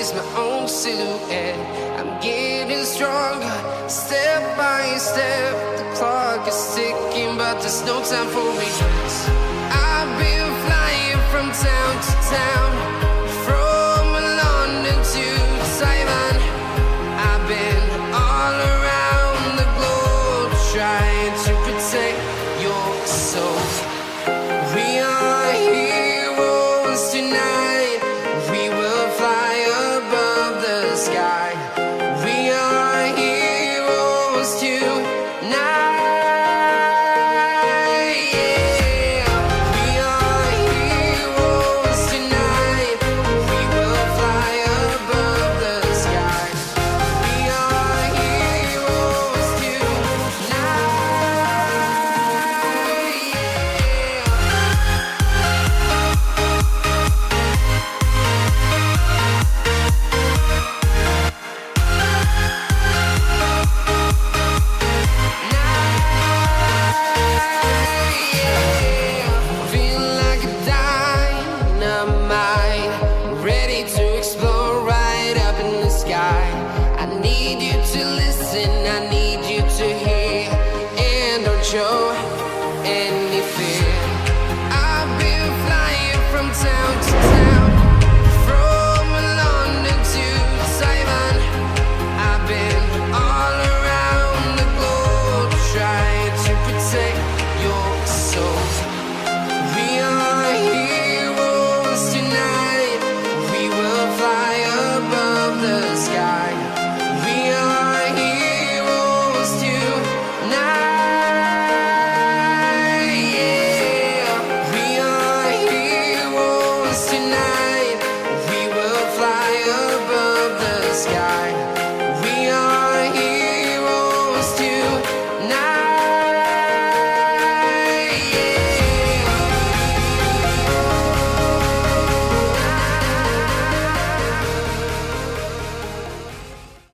notice my own silhouette. I'm getting stronger, step by step. The clock is ticking, but there's no time for regrets. I've been flying from town to town, from London to Taiwan. I've been all around the globe, trying to protect your soul. We are heroes tonight. We will fly above the sky. We are heroes tonight. Yeah. We are heroes tonight. We will fly above the sky. We are heroes tonight. Feel like a dynamite, ready to explode right up in the sky. I need you to listen, I need you to hear, and don't show any fear. I've been flying from town to town, from London to Taiwan. I've been all around the globe, trying to protect your soul. We are heroes tonight. We will fly above the sky. We are heroes tonight. Yeah. We are heroes tonight. We will fly above the sky.